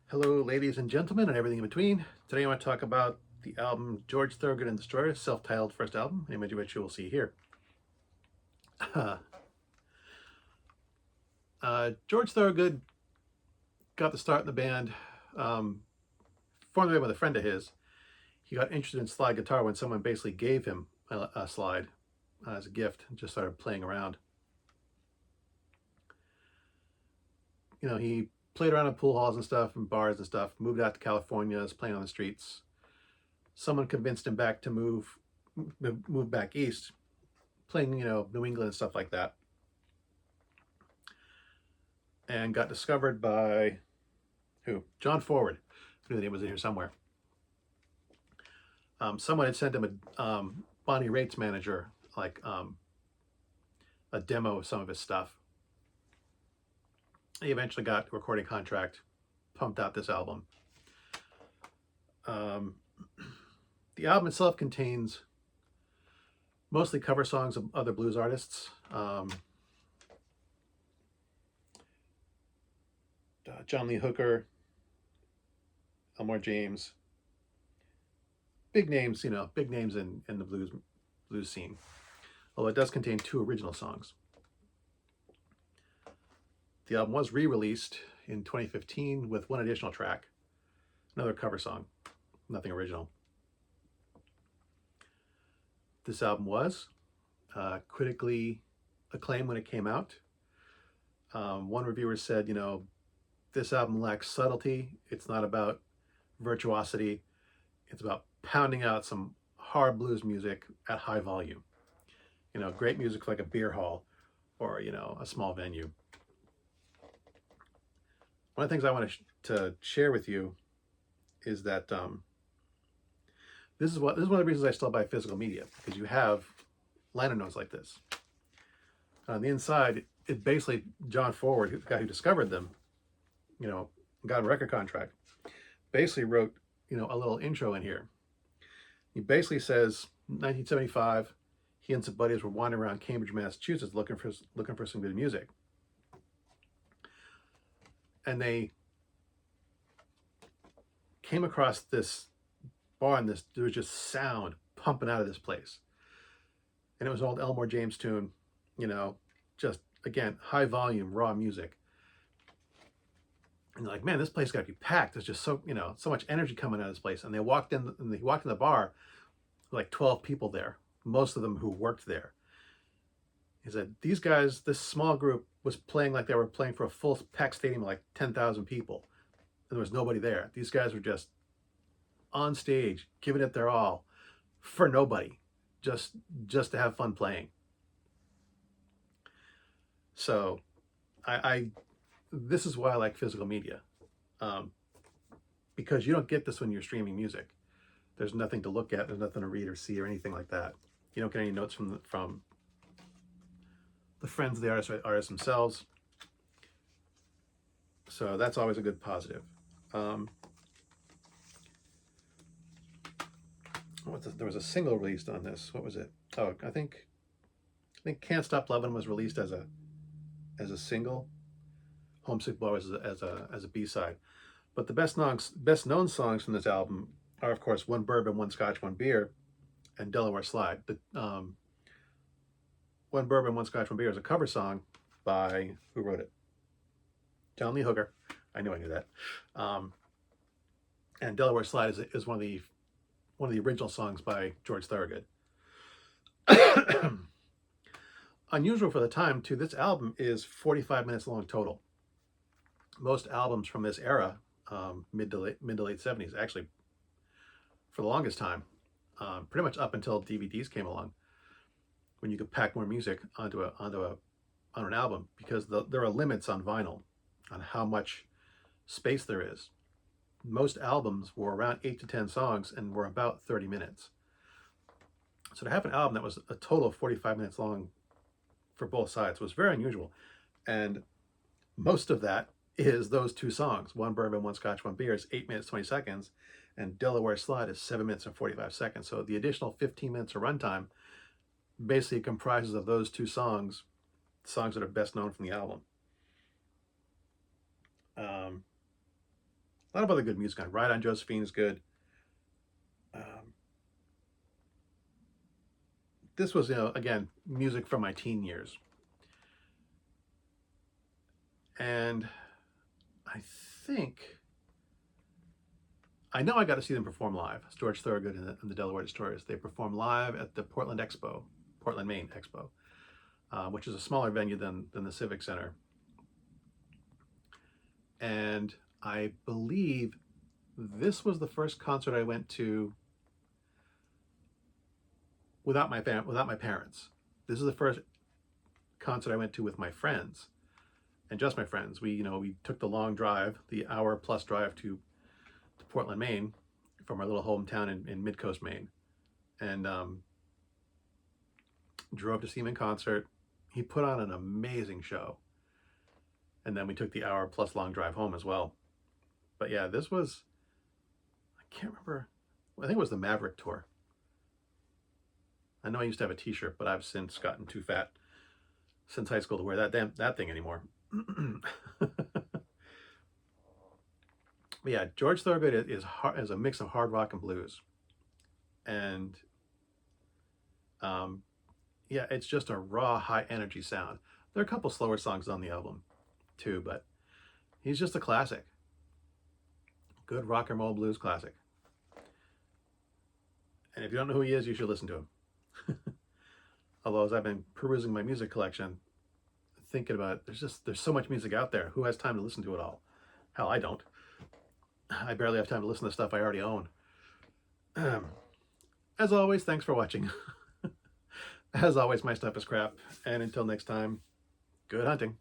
Hello, ladies and gentlemen, and everything in between. Today I want to talk about the album George Thorogood and Destroyer, self-titled first album, an image of which you will see here. George Thorogood got the start in the band, formed the band with a friend of his. He got interested in slide guitar when someone basically gave him a slide as a gift and just started playing around. He played around in pool halls and stuff and bars and stuff, moved out to California, was playing on the streets. Someone convinced him back to move back east, playing, New England and stuff like that, and got discovered by who? John Forward. I knew the name was in here somewhere. Someone had sent him a Bonnie Raitt's manager, like a demo of some of his stuff. He eventually got a recording contract, pumped out this album. The album itself contains mostly cover songs of other blues artists. John Lee Hooker, Elmore James, big names, big names in the blues scene. Although it does contain 2 original songs. The album was re-released in 2015 with 1 additional track, another cover song, nothing original. This album was critically acclaimed when it came out. One reviewer said, this album lacks subtlety. It's not about virtuosity. It's about pounding out some hard blues music at high volume. Great music for like a beer hall or, a small venue. One of the things I want to share with you is that this is one of the reasons I still buy physical media, because you have liner notes like this. On the inside, it basically, John Forward, the guy who discovered them, got a record contract, basically wrote, a little intro in here. He basically says, 1975, he and some buddies were wandering around Cambridge, Massachusetts, looking for some good music. And they came across this bar, and there was just sound pumping out of this place. And it was an old Elmore James tune, just, again, high volume, raw music. And they're like, man, this place got to be packed. There's just so much energy coming out of this place. And he walked in the bar, like 12 people there, most of them who worked there. He said, these guys, this small group was playing like they were playing for a full packed stadium of like 10,000 people. And there was nobody there. These guys were just on stage, giving it their all for nobody, just to have fun playing. So this is why I like physical media, because you don't get this when you're streaming music. There's nothing to look at, there's nothing to read or see or anything like that. You don't get any notes from the friends of the artists themselves. So that's always a good positive. There was a single released on this. What was it? Oh, I think "Can't Stop Lovin'" was released as a single. "Homesick Boy" was as a B-side. But the best known songs from this album are, of course, "One Bourbon, One Scotch, One Beer," and "Delaware Slide." "One Bourbon, One Scotch, One Beer" is a cover song by, who wrote it? John Lee Hooker. I knew that. And "Delaware Slide" is one of the original songs by George Thorogood. Unusual for the time, too. This album is 45 minutes long total. Most albums from this era, mid to late 70s, actually, for the longest time, pretty much up until DVDs came along, when you could pack more music onto an album, because there are limits on vinyl on how much space there is. Most albums were around 8 to 10 songs and were about 30 minutes. So to have an album that was a total of 45 minutes long for both sides was very unusual. And most of that is those 2 songs. "One Bourbon, One Scotch, One Beer" is 8 minutes, 20 seconds. And "Delaware Slide" is 7 minutes and 45 seconds. So the additional 15 minutes of runtime basically comprises of those 2 songs that are best known from the album. A lot of other good music on Ride on Josephine is good. This was, again, music from my teen years. And I think, I know I got to see them perform live. George Thorogood and the Delaware Destroyers. They perform live at the Portland Maine Expo, which is a smaller venue than the Civic Center. And I believe this was the first concert I went to without my parents. This is the first concert I went to with my friends, and just my friends. We took the long drive, the hour-plus drive to Portland, Maine, from our little hometown in Mid-Coast, Maine, and drove to see him in concert. He put on an amazing show, and then we took the hour-plus long drive home as well. But yeah, this was, I can't remember, I think it was the Maverick tour. I know I used to have a t-shirt, but I've since gotten too fat since high school to wear that thing anymore. But yeah, George Thorogood is a mix of hard rock and blues, and yeah, it's just a raw, high energy sound. There are a couple slower songs on the album too, but he's just a classic. Good rock and roll blues classic. And if you don't know who he is, you should listen to him. Although, as I've been perusing my music collection, thinking about it, there's so much music out there. Who has time to listen to it all? Hell, I don't. I barely have time to listen to stuff I already own. As always, thanks for watching. As always, my stuff is crap. And until next time, good hunting.